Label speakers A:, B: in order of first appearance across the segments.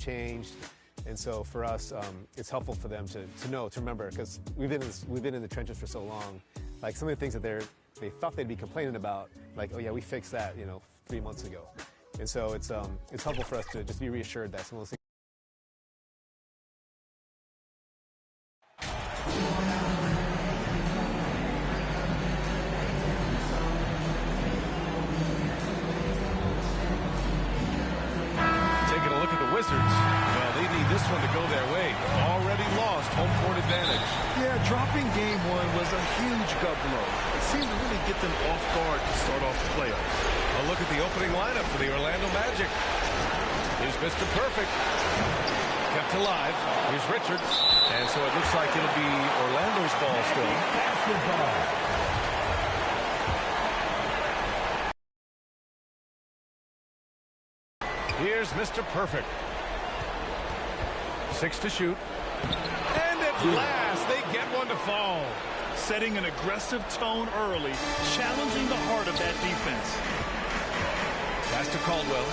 A: changed. And so for us, it's helpful for them to remember, because we've been in the trenches for so long. Like some of the things that they thought they'd be complaining about, like, oh yeah, we fixed that, 3 months ago. And so it's helpful for us to just be reassured that some of those things.
B: Taking a look at the Wizards. Well, they need this one to go their way. Already lost home court advantage.
C: Yeah, dropping game one was a huge gut blow. It seemed to really get them off guard to start off the playoffs.
B: A look at the opening lineup for the Orlando Magic. Here's Mr. Perfect. Kept alive. Here's Richards. And so it looks like it'll be Orlando's ball still. Basketball. Here's Mr. Perfect. 6 to shoot. And at last, they get one to fall.
C: Setting an aggressive tone early, challenging the heart of that defense.
B: Pass to Caldwell.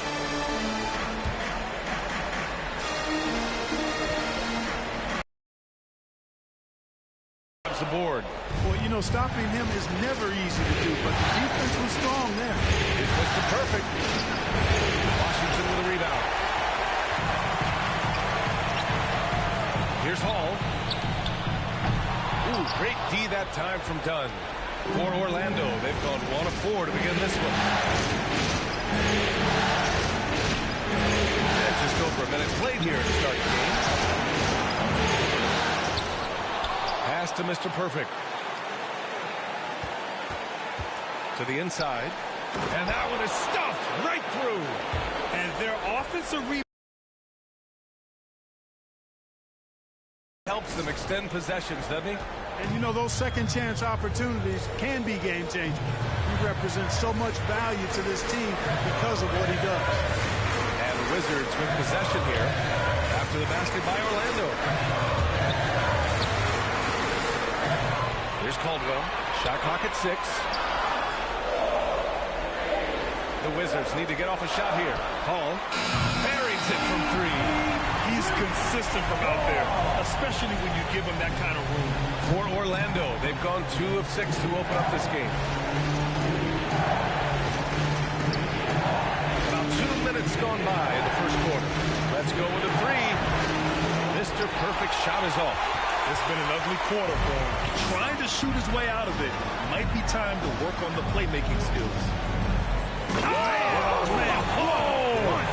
B: Grabs the board.
C: Well, stopping him is never easy to do, but the defense was strong there.
B: Here's Mr. Perfect. Washington with a rebound. Here's Hall. Ooh, great D that time from Dunn. For Orlando, they've gone 1 of 4 to begin this one. And just over a minute played here to start the game. Pass to Mr. Perfect. To the inside. And that one is stuffed right through.
C: And their offensive rebound
B: helps them extend possessions, doesn't he?
D: And those second chance opportunities can be game changing. He represents so much value to this team because of what he does.
B: And the Wizards with possession here after the basket by Orlando. Here's Caldwell. Shot clock at 6. The Wizards need to get off a shot here. Hall buries it from 3.
C: He's consistent from out there, especially when you give him that kind of room.
B: For Orlando, they've gone 2 of 6 to open up this game. About 2 minutes gone by in the first quarter. Let's go with a 3. Mr. Perfect shot is off.
C: It's been an ugly quarter for him. Trying to shoot his way out of it. Might be time to work on the playmaking skills.
B: Oh, man. Whoa!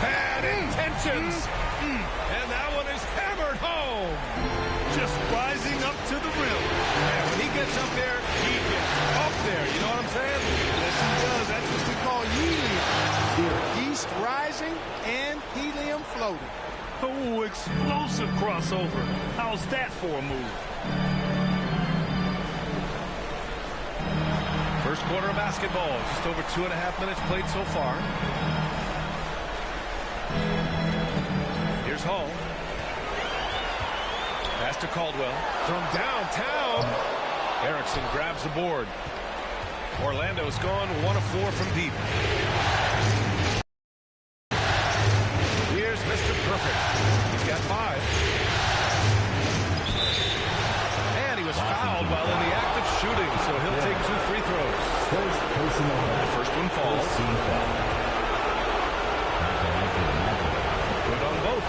B: Bad intentions. And that one is hammered home.
C: Just rising up to the rim.
B: And when he gets up there, he gets up there. You know what I'm saying?
D: Yes, he does. That's what we call helium. East rising and helium floating.
C: Oh, explosive crossover. How's that for a move?
B: First quarter of basketball. Just over 2.5 minutes played so far. Here's Hall. Pass to Caldwell. From downtown. Erickson grabs the board. Orlando's gone 1 of 4 from deep. Here's Mr. Perfect. He's got 5. And he was fouled while in the act of shooting, so he'll take 2 free throws. The first one falls. Good on both.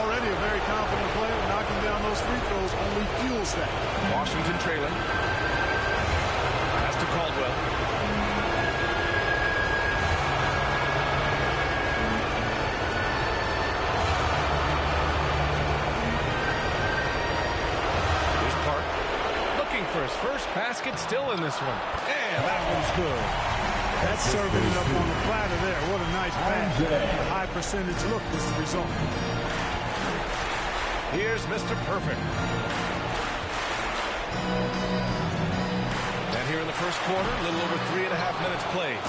D: Already a very confident player. Knocking down those free throws only fuels that.
B: Washington trailing. Pass to Caldwell. Here's Park. Looking for his first basket, still in this one. And that one's good.
D: That's serving it up on the platter there. What a nice pass. A high percentage look was the result.
B: Here's Mr. Perfect. And here in the first quarter, a little over 3.5 minutes played.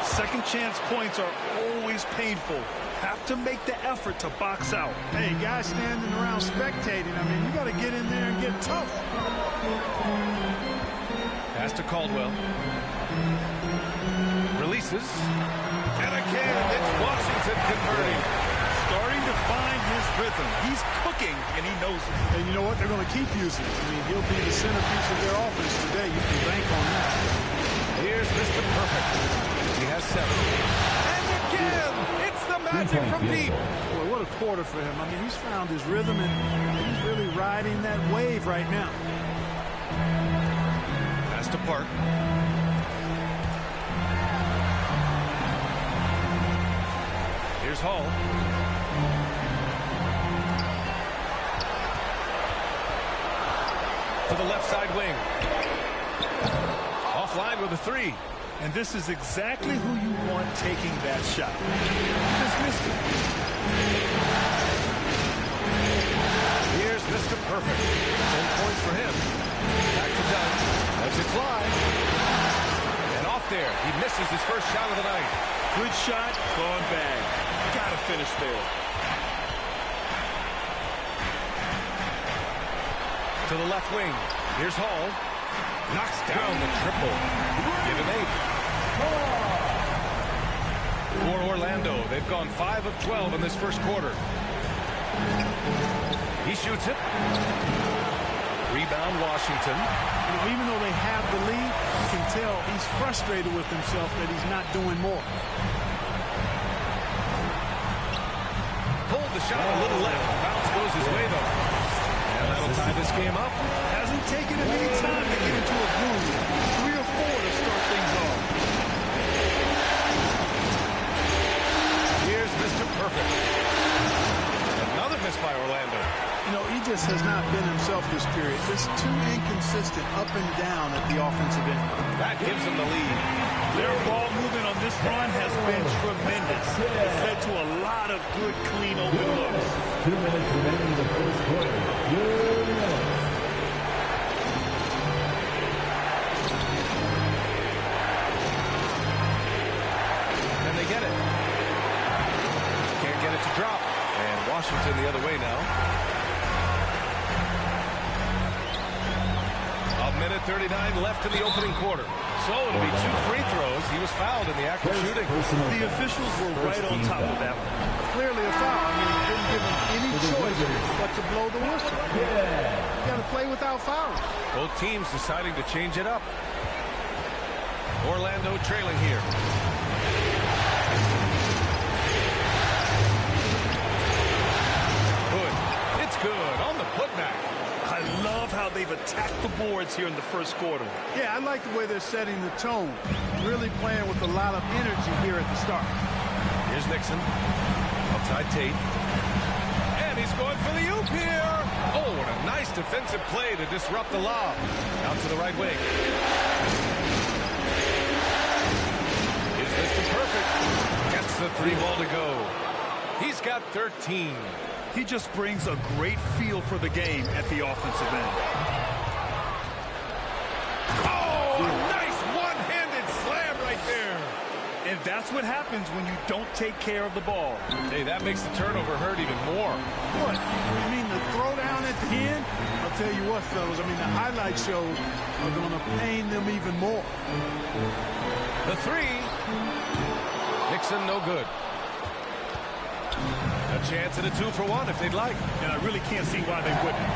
C: Second chance points are always painful. Have to make the effort to box out.
D: Hey, guys standing around spectating, I mean, you got to get in there and get tough.
B: Pass to Caldwell. Releases. And again, it's Washington converting.
C: Starting to rhythm. He's cooking, and he knows it.
D: And you know what? They're going to keep using it. I mean, he'll be the centerpiece of their offense today. You can bank on that.
B: Here's Mr. Perfect. He has 7. And again, it's the Magic from deep.
D: Boy, what a quarter for him. I mean, he's found his rhythm, and he's really riding that wave right now.
B: Pass to Park. Here's Hall. To the left side wing. Offline with a 3.
C: And this is exactly who you want taking that shot. Just missed it.
B: Here's Mr. Perfect. 10 points for him. Back to Dunn. Lets it fly. And off there. He misses his first shot of the night.
C: Good shot, gone bad. Gotta finish there.
B: To the left wing. Here's Hall. Knocks down the triple. Give him 8. For Orlando, they've gone 5 of 12 in this first quarter. He shoots it. Rebound, Washington.
D: You know, even though they have the lead, you can tell he's frustrated with himself that he's not doing more.
B: Pulled the shot a little left. Bounce goes his way, though. And that'll tie this game up.
D: Hasn't taken him any time to get into a groove. 3 or 4 to start things off.
B: Here's Mr. Perfect. Another miss by Orlando.
D: You know, he just has not been himself this period. Just too inconsistent up and down at the offensive end.
B: That gives him the lead.
C: Their ball movement on this run has been tremendous. It's led to a lot of good, clean, open looks.
E: 2 minutes remaining in the first quarter.
B: And they get it. Can't get it to drop. And Washington the other way now. A minute 39 left in the opening quarter. So it'll be 2 free throws. He was fouled in the act of shooting.
C: The officials were right on top of that one.
D: Clearly a foul. I mean, he didn't give him any choice but to blow the whistle. You got to play without fouling.
B: Both teams deciding to change it up. Orlando trailing here. Good. It's good on the putback.
C: I love how they've attacked the boards here in the first quarter.
D: Yeah, I like the way they're setting the tone. Really playing with a lot of energy here at the start.
B: Here's Nixon. Outside Tate. And he's going for the oop here. Oh, what a nice defensive play to disrupt the lob. Out to the right wing. Here's Mr. Perfect. Gets the 3 ball to go. He's got 13.
C: He just brings a great feel for the game at the offensive end.
B: Oh, a nice one-handed slam right there.
C: And that's what happens when you don't take care of the ball.
B: Hey, that makes the turnover hurt even more.
D: What? You mean the throwdown at the end? I'll tell you what, fellas. I mean, the highlight shows are going to pain them even more.
B: The 3. Nixon, no good. A chance at a 2-for-1 if they'd like.
C: And I really can't see why they wouldn't.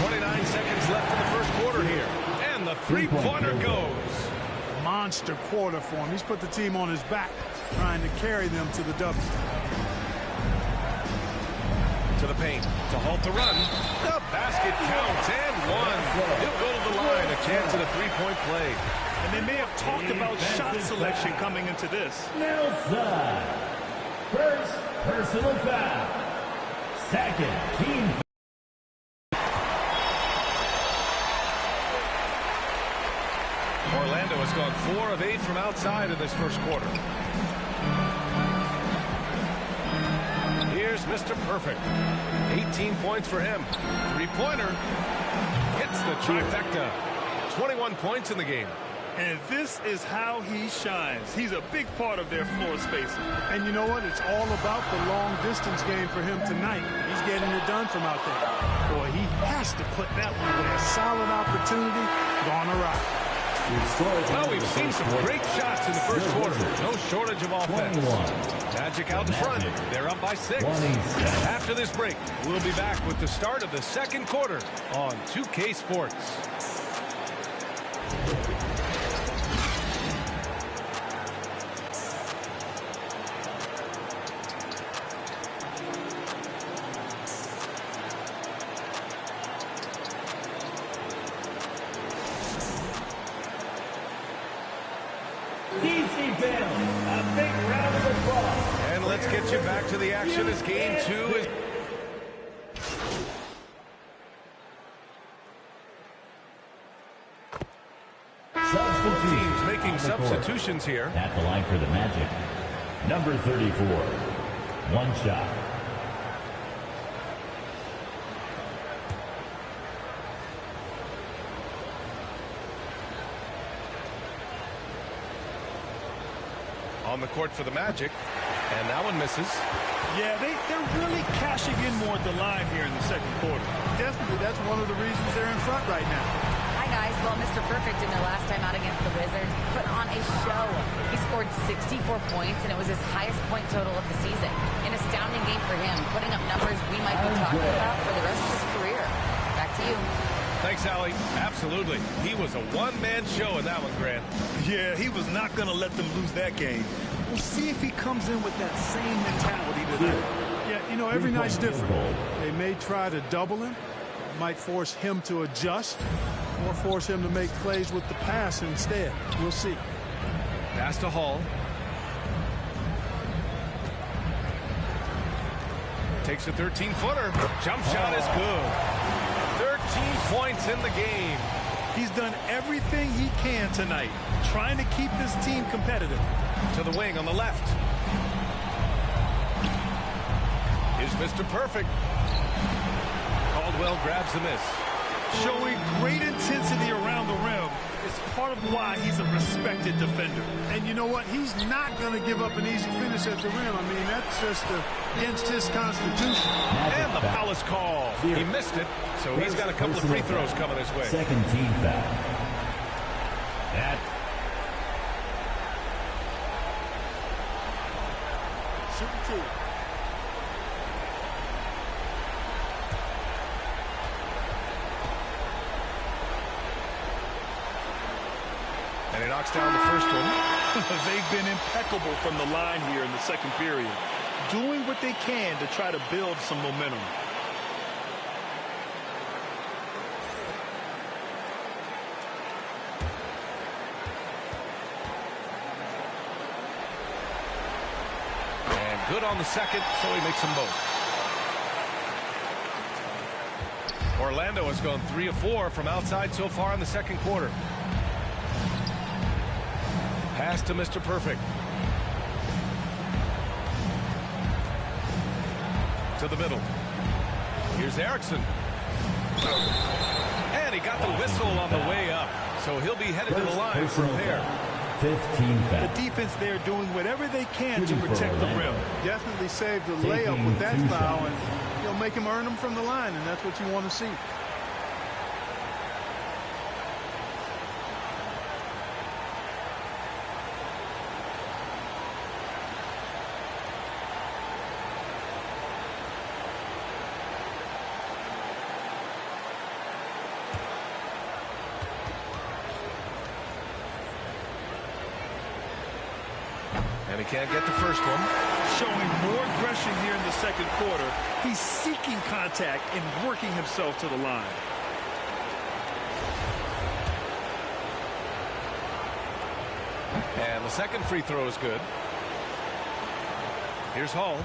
B: 29 seconds left in the first quarter here. And the 3-pointer goes.
D: Monster quarter for him. He's put the team on his back, trying to carry them to the W.
B: To the paint. To halt the run. The basket counts and 1. He'll go to the line. A chance at a 3-point play.
C: And they may have talked about shot selection coming into this.
E: Nelson. First personal foul. Second team.
B: Orlando has gone 4 of 8 from outside in this first quarter. Here's Mr. Perfect. 18 points for him. 3-pointer. Hits the trifecta. 21 points in the game.
C: And this is how he shines. He's a big part of their floor spacing.
D: And you know what? It's all about the long-distance game for him tonight. He's getting it done from out there. Boy, he has to put that one away. A solid opportunity gone awry.
B: Well, we've seen some great shots in the first quarter. No shortage of offense. Magic out in front. They're up by 6. After this break, we'll be back with the start of the second quarter on 2K Sports.
E: DC fans, a big round of applause.
B: And let's get you back to the action as game 2 is... Both teams making substitutions here.
E: At the line for the Magic, number 34, one shot.
B: On the court for the Magic, and that one misses.
C: Yeah, they're really cashing in more at the line here in the second quarter.
D: Definitely, that's one of the reasons they're in front right now.
F: Hi, guys. Well, Mr. Perfect in their last time out against the Wizards put on a show. He scored 64 points, and it was his highest point total of the season. An astounding game for him, putting up numbers we might be talking about for the rest of his career. Back to you.
B: Thanks, Allie. Absolutely. He was a one-man show in that one, Grant.
C: Yeah, he was not going to let them lose that game. We'll see if he comes in with that same mentality tonight.
D: Yeah, you know, every night's different. They may try to double him, might force him to adjust, or force him to make plays with the pass instead. We'll see.
B: Pass to Hall. Takes a 13-footer. Jump shot is good. 13 points in the game.
C: He's done everything he can tonight, trying to keep this team competitive.
B: To the wing on the left. Here's Mr. Perfect. Caldwell grabs the miss.
C: Showing great intensity around the rim is part of why he's a respected defender.
D: And you know what? He's not going to give up an easy finish at the rim. I mean, that's just against his constitution.
B: And the foul is called. He missed it, so he's got a couple of free throws coming his way.
E: Second team foul. That
D: Shooting 2.
B: And he knocks down the first one.
C: They've been impeccable from the line here in the second period, doing what they can to try to build some momentum.
B: And good on the second, so he makes them both. Orlando has gone 3 of 4 from outside so far in the second quarter. Pass to Mr. Perfect. To the middle. Here's Erickson. And he got the whistle on the way up. So he'll be headed to the line for a pair.
E: 15 foul.
C: The defense there doing whatever they can to protect the rim.
D: Definitely saved the layup with that foul, and you'll make him earn them from the line, and that's what you want to see.
B: And he can't get the first one.
C: Showing more aggression here in the second quarter. He's seeking contact and working himself to the line.
B: And the second free throw is good. Here's Hall.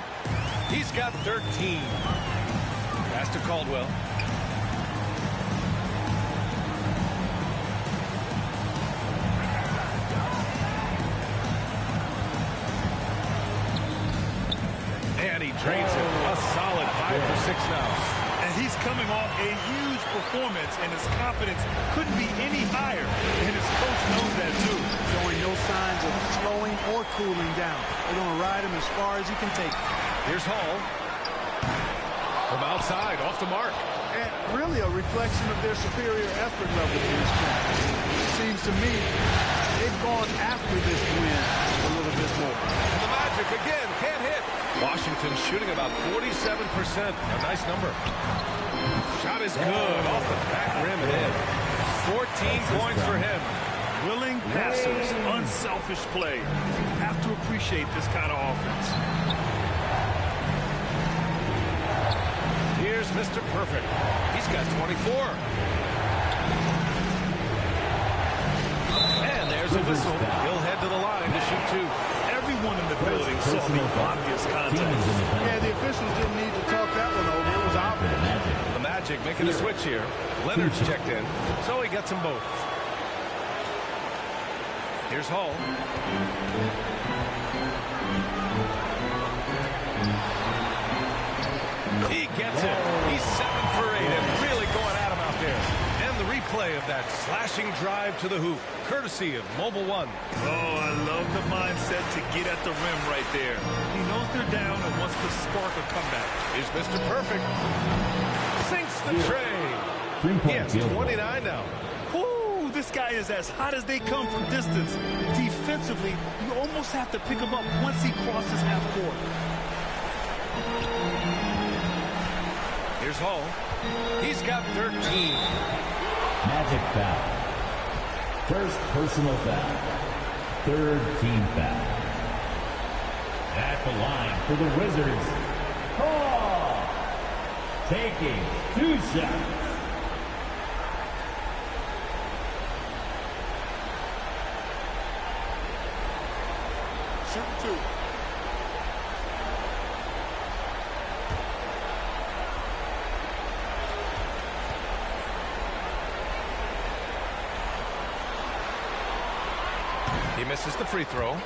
B: He's got 13. Pass to Caldwell. And he drains it. A solid 5 for 6 now.
C: And he's coming off a huge performance, and his confidence couldn't be any higher. And his coach knows that, too.
D: Showing no signs of slowing or cooling down. They're going to ride him as far as he can take him.
B: Here's Hall. from outside, off the mark.
D: And really a reflection of their superior effort level to this point. It seems to me they've gone after this win a little bit more.
B: And the Magic again can't hit. Washington shooting about 47%. A nice number. Shot is good off the back rim and in. 14 points for him.
C: Willing passers, unselfish play. You have to appreciate this kind of offense.
B: Here's Mr. Perfect. He's got 24. And there's a whistle. He'll head to the line to shoot two.
C: Everyone in the building saw the obvious contact.
D: Yeah, the officials didn't need to talk that one over. It was obvious.
B: The Magic making a switch here. Leonard's checked in, so he gets them both. Here's Hall. He gets it. He's 7 for 8 and really going at him out there. And the replay of that slashing drive to the hoop, courtesy of Mobile One.
C: Oh, I love the mindset to get at the rim right there. He knows they're down and wants to spark a comeback.
B: Here's Mr. Perfect. Sinks the tray. He has 29 now.
C: Whoo, this guy is as hot as they come from distance. Defensively, you almost have to pick him up once he crosses half court.
B: Here's Hall. He's got 13.
E: Magic foul. First personal foul. Third team foul. At the line for the Wizards, Hall. Taking 2 shots.
D: Shoot 2.
B: He misses the free throw.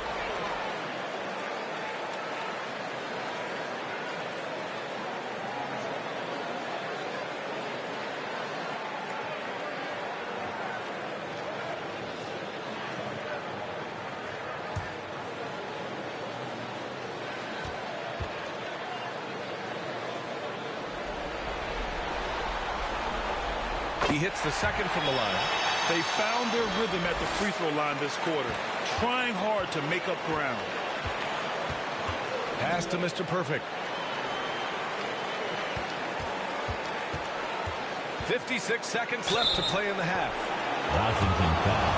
B: He hits the second from the line.
C: They found their rhythm at the free throw line this quarter, trying hard to make up ground.
B: Pass to Mr. Perfect. 56 seconds left to play in the half.
E: Washington foul.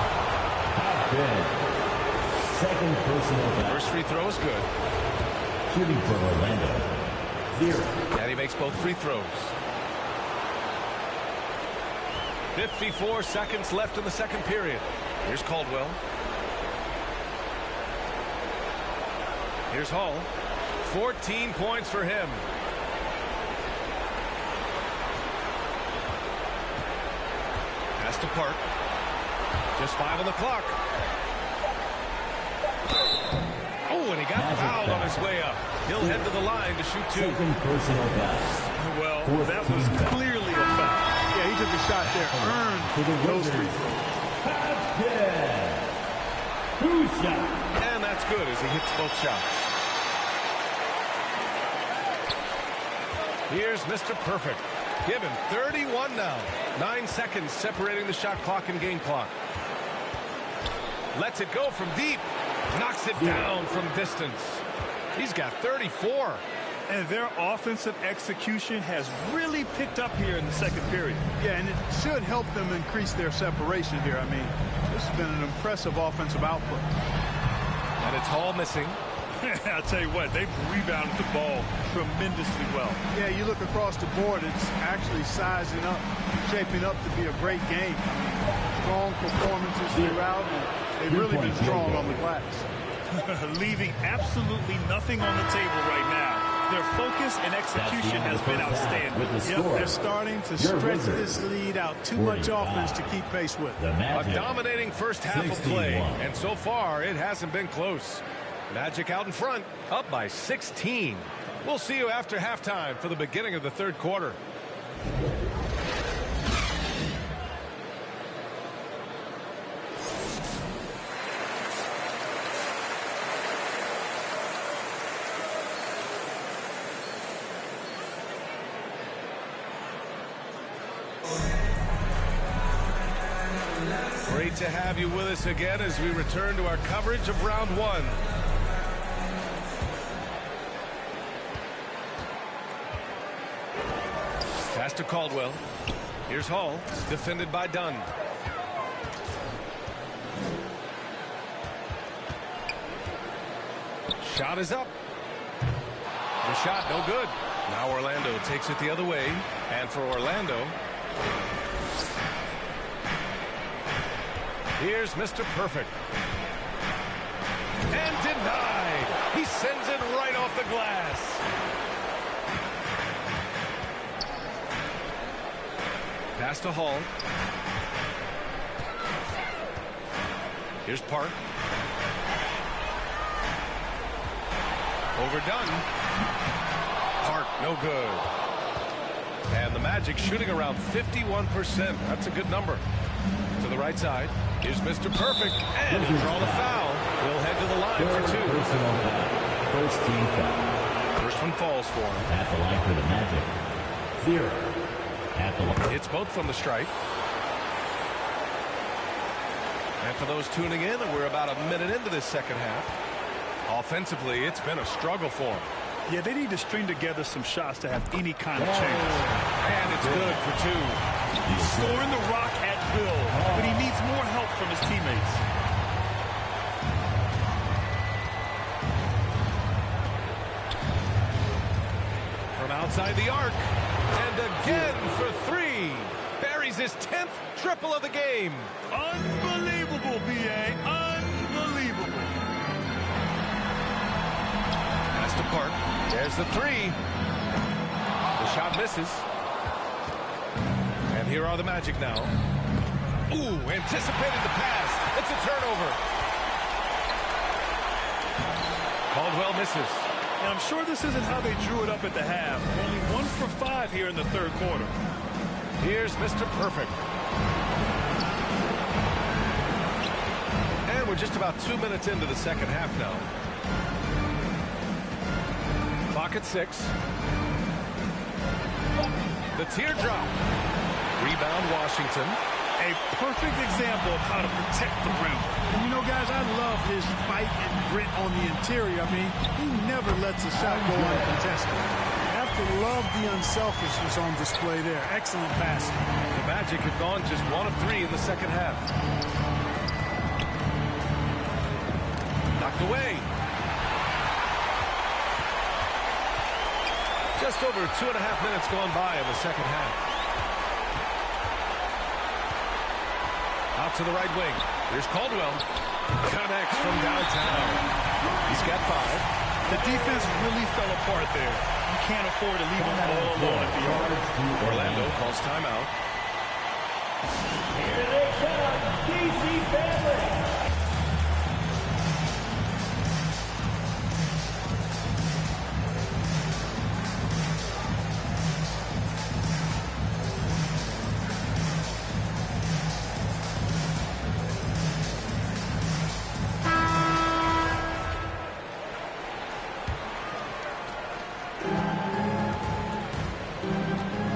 E: Not good. Second personal foul.
B: First free throw is good.
E: Shooting for Orlando. 0.
B: And he makes both free throws. 54 seconds left in the second period. Here's Caldwell. Here's Hall. 14 points for him. Pass to Park. Just 5 on the clock. Oh, and he got fouled on his way up. He'll head to the line to shoot 2.
E: Second personal foul.
C: Well, that was clearly a foul.
D: Yeah, he took a shot there. Earned
E: For the
D: those
E: Wizards.
D: free throws.
E: Basket. 2 shots.
B: And that's good as he hits both shots. Here's Mr. Perfect. Give him 31 now. 9 seconds separating the shot clock and game clock. Lets it go from deep. Knocks it down from distance. He's got 34.
C: And their offensive execution has really picked up here in the second period.
D: Yeah, and it should help them increase their separation here. I mean, this has been an impressive offensive output.
B: And it's Hall missing.
C: I'll tell you what, they've rebounded the ball tremendously well.
D: Yeah, you look across the board, it's actually sizing up, shaping up to be a great game. I mean, strong performances throughout, and they've really been strong on the glass.
C: Leaving absolutely nothing on the table right now. Their focus and execution has been outstanding.
E: With the
D: Yep,
E: score.
D: they're starting to
E: Your
D: stretch
E: Wizards.
D: this lead out. Too much
E: 45.
D: offense to keep pace with.
E: The
B: A
E: Magic.
B: dominating first half of play.
E: 61.
B: And so far, it hasn't been close. Magic out in front, up by 16. We'll see you after halftime for the beginning of the third quarter. to have you with us again as we return to our coverage of round one. Pass to Caldwell. Here's Hall, defended by Dunn. Shot is up. The shot no good. Now Orlando takes it the other way. And for Orlando, here's Mr. Perfect. And denied. He sends it right off the glass. Pass to Hall. Here's Park. Overdone. Park, no good. And the Magic shooting around 51%. That's a good number. To the right side. Here's Mr. Perfect. And he'll draw the foul. He'll head to the line for two.
E: Personal foul. First team foul.
B: First one falls for him.
E: At the line for the Magic. 0. At the line.
B: It's both from the stripe. And for those tuning in, we're about a minute into this second half. Offensively, it's been a struggle for him.
C: Yeah, they need to string together some shots to have any kind of change.
B: And it's good for two.
C: He's scoring the rock at will, but he needs more help from his teammates.
B: From outside the arc. And again for three. Buries his 10th triple of the game.
C: Unbelievable, B.A. Unbelievable.
B: Pass to Park. There's the three. The shot misses. And here are the Magic now. Ooh, anticipated the pass. It's a turnover. Caldwell misses.
C: And I'm sure this isn't how they drew it up at the half. Only 1 for 5 here in the third quarter.
B: Here's Mr. Perfect. And we're just about 2 minutes into the second half now. Clock at 6. The teardrop. Rebound Washington.
C: A perfect example of how to protect the rim.
D: And you know, guys, I love his fight and grit on the interior. I mean, he never lets a shot go uncontested. You have to love the unselfishness on display there. Excellent passing.
B: The Magic have gone just 1 of 3 in the second half. Knocked away. Just over 2.5 minutes gone by in the second half. Out to the right wing. Here's Caldwell. Connects from downtown. He's got 5.
C: The defense really fell apart there. You can't afford to leave them all alone at the arc.
B: Orlando calls timeout.
E: Here they come, DC family.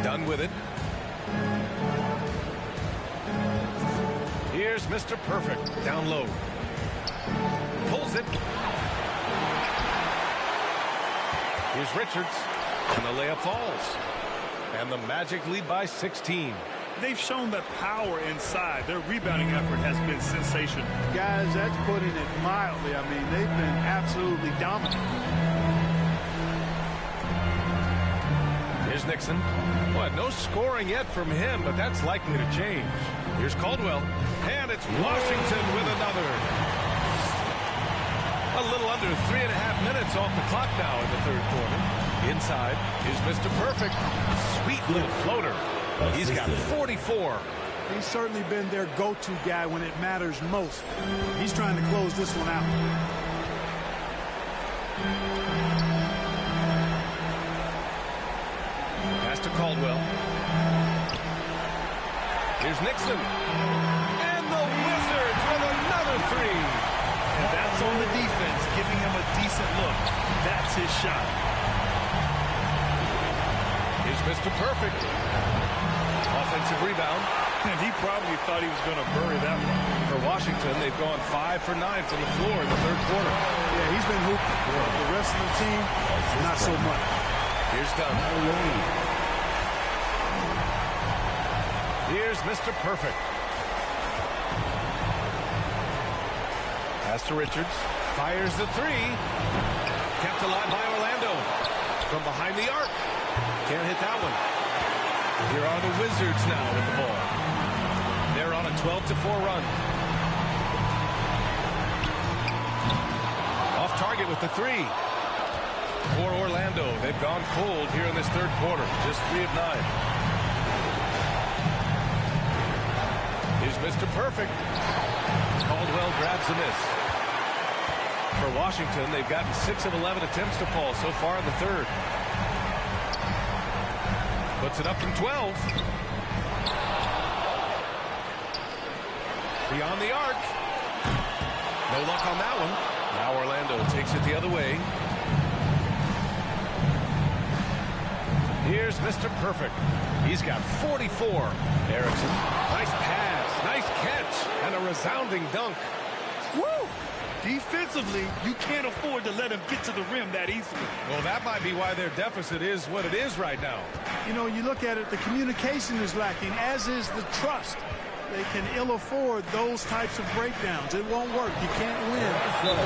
B: Done with it. Here's Mr. Perfect. Down low. Pulls it. Here's Richards. And the layup falls. And the Magic lead by 16.
C: They've shown that power inside. Their rebounding effort has been sensational.
D: Guys, that's putting it mildly. I mean, they've been absolutely dominant.
B: Here's Nixon. Well, no scoring yet from him, but that's likely to change. Here's Caldwell. And it's Washington with another. A little under 3.5 minutes off the clock now in the third quarter. Inside is Mr. Perfect. Sweet little floater. He's got 44.
D: He's certainly been their go-to guy when it matters most. He's trying to close this one out.
B: Pass to Caldwell. Here's Nixon. And the Wizards with another three.
C: And that's on the defense, giving him a decent look. That's his shot.
B: Here's Mr. Perfect. Offensive rebound.
C: And he probably thought he was going to bury that one.
B: For Washington, they've gone 5 for 9 from the floor in the third quarter.
D: Yeah, he's been hooping. The rest of the team, not so much.
B: Here's Dunn. Here's Mr. Perfect. Pass to Richards. Fires the three. Kept alive by Orlando. From behind the arc. Can't hit that one. Here are the Wizards now with the ball. They're on a 12-4 run. Off target with the three. For Orlando, they've gone cold here in this third quarter. Just 3 of 9. Here's Mr. Perfect. Caldwell grabs the miss. For Washington, they've gotten 6 of 11 attempts to fall so far in the third. Puts it up from 12. Beyond the arc. No luck on that one. Now Orlando takes it the other way. Here's Mr. Perfect. He's got 44. Erickson. Nice pass. Nice catch. And a resounding dunk.
C: Woo! Defensively, you can't afford to let him get to the rim that easily.
B: Well, that might be why their deficit is what it is right now.
D: You know, you look at it, the communication is lacking, as is the trust. They can ill afford those types of breakdowns. It won't work. You can't win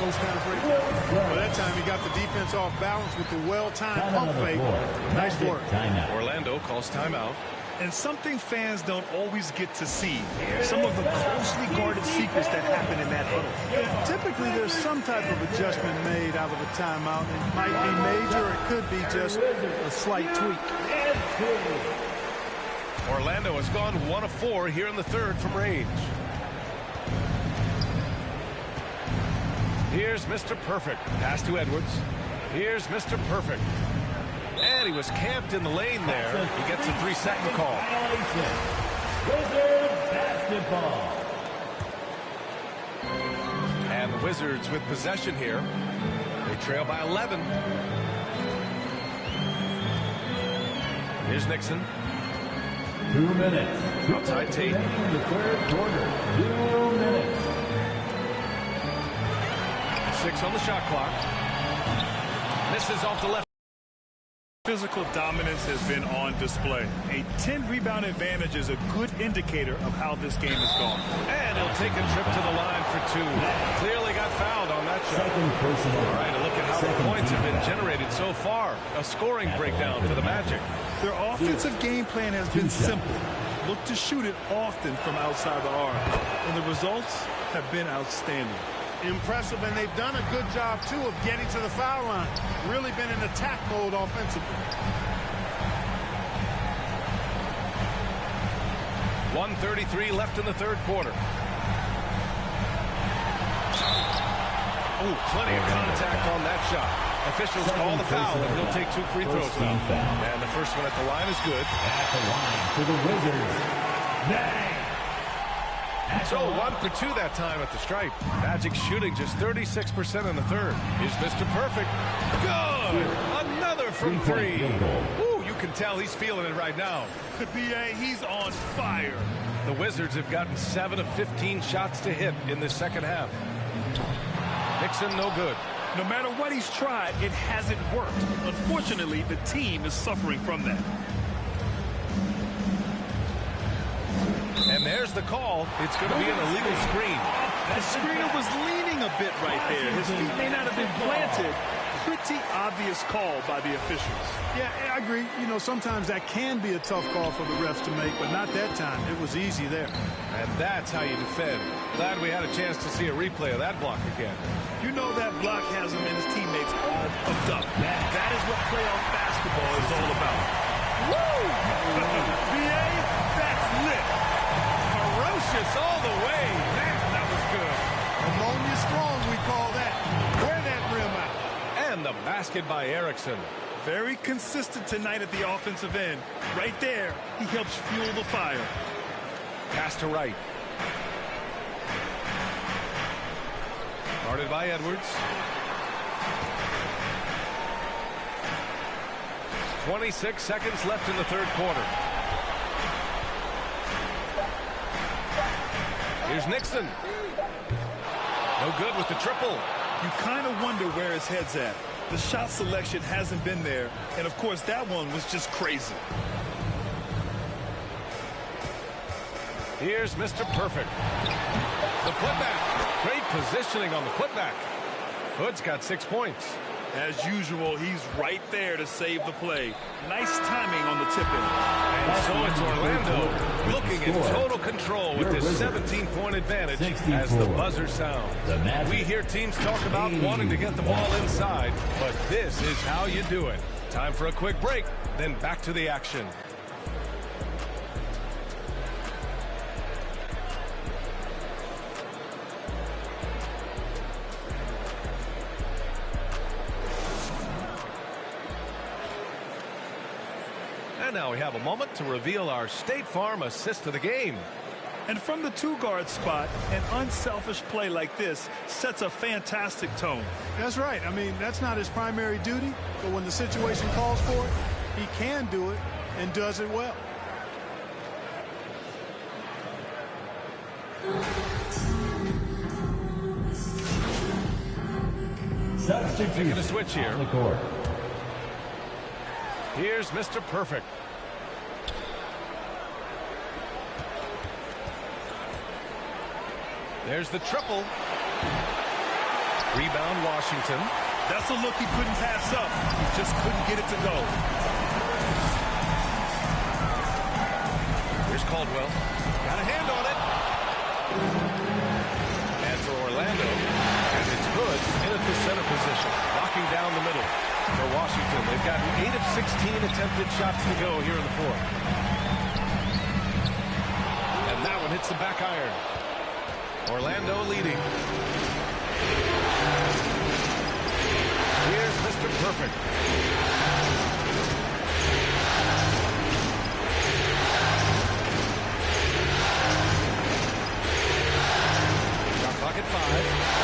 D: those kind of breakdowns. Well, that time he got the defense off balance with the well-timed pump fake. Nice work.
B: Orlando calls timeout.
C: And something fans don't always get to see. Some of the closely guarded secrets that happen in that huddle.
D: Yeah, typically there's some type of adjustment made out of a timeout. It might be major. It could be just a slight tweak.
B: Orlando has gone 1 of 4 here in the third from range. Here's Mr. Perfect. Pass to Edwards. Here's Mr. Perfect. And he was camped in the lane there. He gets a 3-second call.
E: Wizards basketball.
B: And the Wizards with possession here. They trail by 11. Here's Nixon.
E: 2 minutes.
B: Outside Tate.
E: In the third quarter. 2 minutes.
B: 6 on the shot clock. Misses off the left.
C: Physical dominance has been on display. A 10-rebound advantage is a good indicator of how this game has gone.
B: And he'll take a trip to the line for 2. Clearly got fouled on that shot. All right, a look at how the points have been generated so far. A scoring breakdown for the Magic.
C: Their offensive game plan has been simple. Look to shoot it often from outside the arc. And the results have been outstanding.
D: Impressive, and they've done a good job, too, of getting to the foul line. Really been in attack mode offensively.
B: 1:33 left in the third quarter. Oh, plenty of contact on that shot. Officials call the foul, and he'll take 2 free throws now. And the first one at the line is good.
E: At the line for the Wizards. Bang!
B: So 1 for 2 that time at the stripe. Magic shooting just 36% in the third. Here's Mr. Perfect. Good! Another from 3. Ooh, you can tell he's feeling it right now.
C: The BA, he's on fire.
B: The Wizards have gotten 7 of 15 shots to hit in the second half. Nixon, no good.
C: No matter what he's tried, it hasn't worked. Unfortunately, the team is suffering from that.
B: And there's the call. It's going to be an illegal screen.
C: The screener was leaning a bit right there. His feet may not have been planted. Pretty obvious call by the officials.
D: Yeah, I agree. You know, sometimes that can be a tough call for the refs to make, but not that time. It was easy there.
B: And that's how you defend. Glad we had a chance to see a replay of that block again.
C: You know that block has him and his teammates all pumped up. That is what playoff basketball is all about. Woo! BA, that's lit.
B: Ferocious all the way. Man, that was good.
D: Ammonia strong, we call that. Wear that rim out.
B: And the basket by Erickson.
C: Very consistent tonight at the offensive end. Right there, he helps fuel the fire.
B: Pass to Wright. Guarded by Edwards. 26 seconds left in the third quarter. Here's Nixon. No good with the triple.
C: You kind of wonder where his head's at. The shot selection hasn't been there, and of course that one was just crazy.
B: Here's Mr. Perfect. The putback. Great positioning on the putback. Hood's got 6 points.
C: As usual, he's right there to save the play. Nice timing on the tip-in.
B: And so it's Orlando looking in total control with this 17-point advantage as the buzzer sounds. We hear teams talk about wanting to get the ball inside, but this is how you do it. Time for a quick break, then back to the action. And now we have a moment to reveal our State Farm assist of the game.
C: And from the two-guard spot, an unselfish play like this sets a fantastic tone.
D: That's right. I mean, that's not his primary duty, but when the situation calls for it, he can do it and does it well.
B: Making a switch here.
E: On the court.
B: Here's Mr. Perfect. There's the triple. Rebound, Washington.
C: That's a look he couldn't pass up. He just couldn't get it to go.
B: Here's Caldwell. Got a hand on it. And for Orlando, and it's Hood in at the center position, locking down the middle. For Washington, they've got 8 of 16 attempted shots to go here in the fourth. And that one hits the back iron. Orlando leading. Here's Mr. Perfect. Shot clock at 5.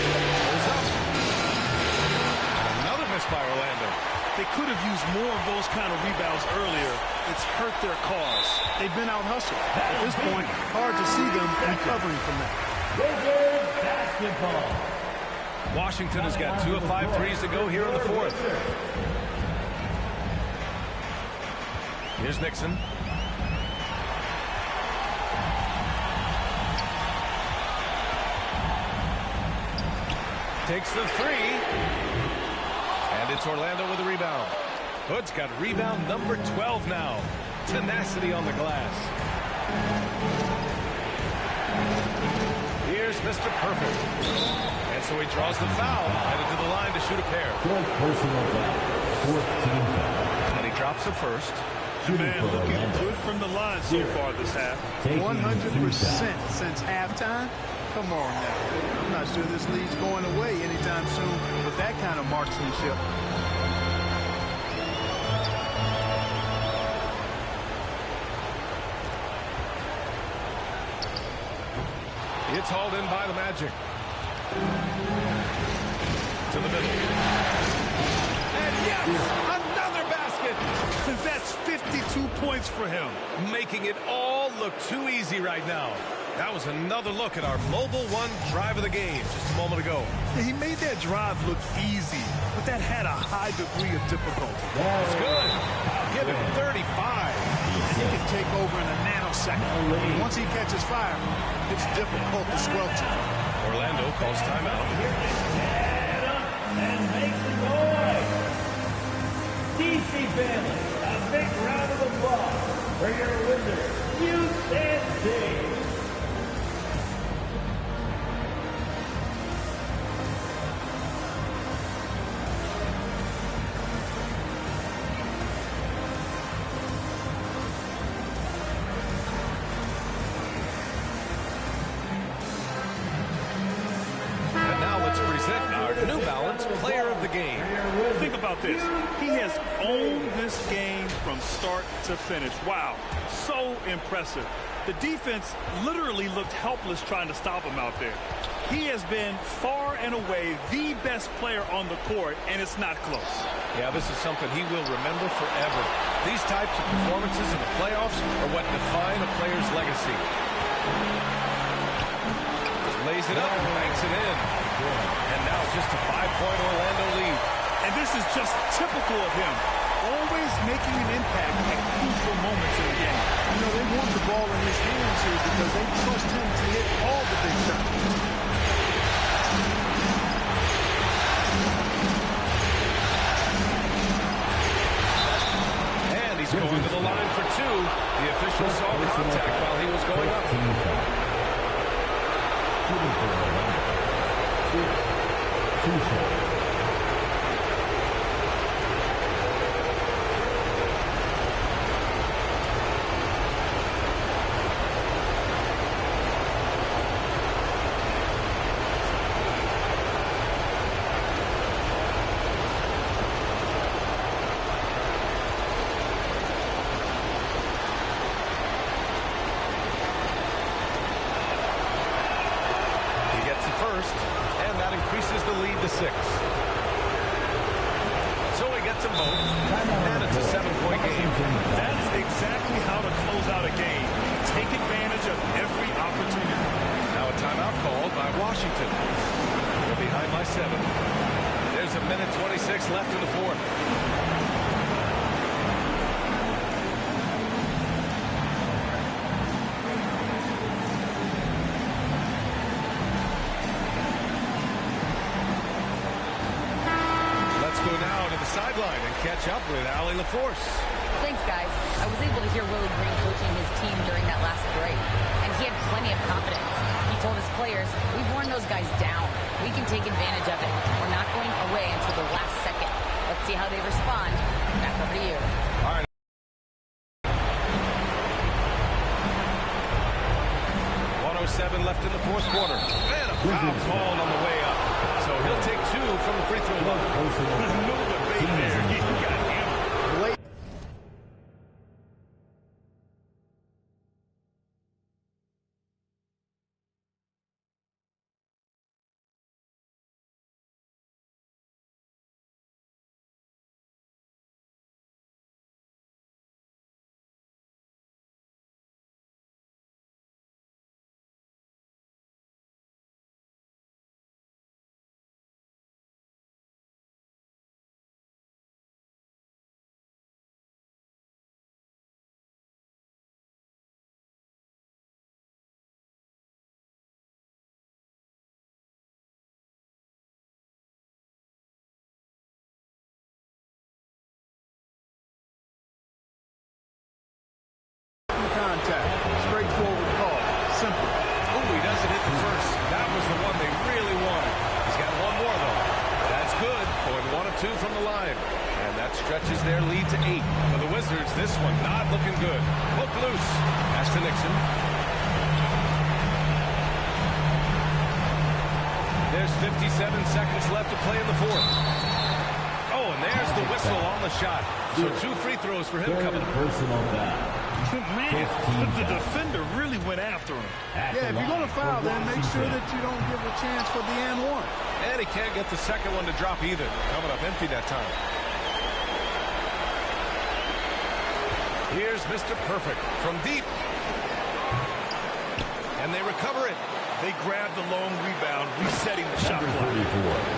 B: Goes up. Another miss by Orlando.
C: They could have used more of those kind of rebounds earlier. It's hurt their cause.
D: They've been out-hustled. At this point, hard to see them recovering from that.
E: Basketball.
B: Washington has got 2 of 5 threes to go here in the fourth. Here's Nixon. Takes the 3. And it's Orlando with a rebound. Hood's got rebound number 12 now. Tenacity on the glass. Here's Mr. Perfect. And so he draws the foul, headed to the line to shoot a pair.
E: Fourth personal foul. Fourth team foul.
B: And he drops it first.
C: Man, looking good from the line so far this half.
D: 100% since halftime. Come on now. I'm not sure this lead's going away anytime soon with that kind of marksmanship.
B: It's hauled in by the Magic. To the middle. And yes, another basket.
C: That's 52 points for him.
B: Making it all look too easy right now. That was another look at our Mobile One drive of the game just a moment ago.
C: He made that drive look easy, but that had a high degree of difficulty.
B: It's good. Give him 35.
D: He can take over in a nanosecond. Once he catches fire, it's difficult to squelch it.
B: Orlando calls timeout.
E: And makes some noise. DC family, a big round of applause for your Wizards, UNC.
B: New Balance Player of the Game.
C: Think about this. He has owned this game from start to finish. Wow, so impressive. The defense literally looked helpless trying to stop him out there. He has been far and away the best player on the court, and it's not close.
B: Yeah, this is something he will remember forever. These types of performances in the playoffs are what define a player's legacy. Lays it up and banks it in. And now just a 5-point Orlando lead.
C: And this is just typical of him. Always making an impact at crucial moments in the game.
D: You know, they want the ball in his hands here because they trust him to hit all the big shots.
B: And he's going to the line for two. The official saw contact while he was going up. And that increases the lead to 6. So he gets them both, and it's a 7-point game.
C: That's exactly how to close out a game. Take advantage of every opportunity.
B: Now a timeout called by Washington. They're behind by 7. There's a minute 26 left in the fourth. Sideline and catch up with Allie LaForce.
F: Thanks, guys. I was able to hear Willie Green coaching his team during that last break, and he had plenty of confidence. He told his players, we've worn those guys down. We can take advantage of it. We're not going away until the last second. Let's see how they respond. Back over to you.
B: All right. .107 left in the fourth quarter. And a foul called on the way up. So he'll take 2 from the free throw line.
C: There's no debate there. He got hammered.
D: Contact. Straightforward call. Simple.
B: Oh, he doesn't hit the first. That was the one they really wanted. He's got one more, though. That's good. Going 1 of 2 from the line. And that stretches their lead to 8. For the Wizards, this one not looking good. Hook loose. Pass to Nixon. There's 57 seconds left to play in the fourth. Oh, and there's the whistle on the shot. So 2 free throws for him coming up.
E: Personal foul.
C: Man, the defender really went after him.
D: Yeah, if you're going to foul, then make sure that you don't give a chance for the and one.
B: And he can't get the second one to drop either. Coming up empty that time. Here's Mr. Perfect from deep. And they recover it.
C: They grabbed the long rebound, resetting the shot clock.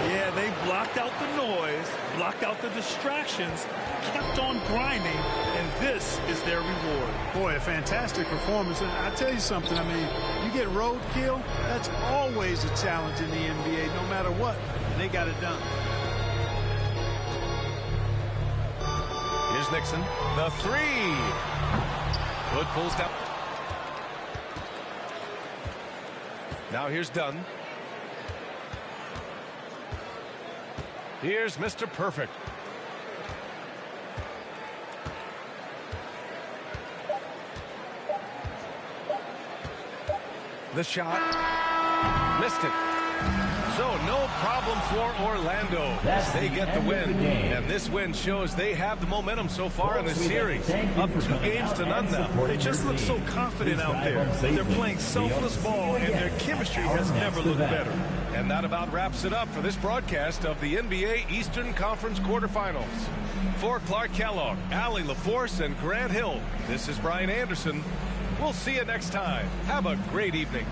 C: Yeah, they blocked out the noise, blocked out the distractions, kept on grinding, and this is their reward.
D: Boy, a fantastic performance. And I tell you something, I mean, you get roadkill, that's always a challenge in the NBA, no matter what. They got it done.
B: Here's Nixon. The 3. Hood pulls down. Now here's Dunn. Here's Mr. Perfect. The shot. Missed it. So no problem for Orlando. They get the win. And this win shows they have the momentum so far in the series. Up 2-0 now.
C: They just look so confident out there. They're playing selfless ball, and their chemistry has never looked better.
B: And that about wraps it up for this broadcast of the NBA Eastern Conference quarterfinals. For Clark Kellogg, Allie LaForce, and Grant Hill, this is Brian Anderson. We'll see you next time. Have a great evening.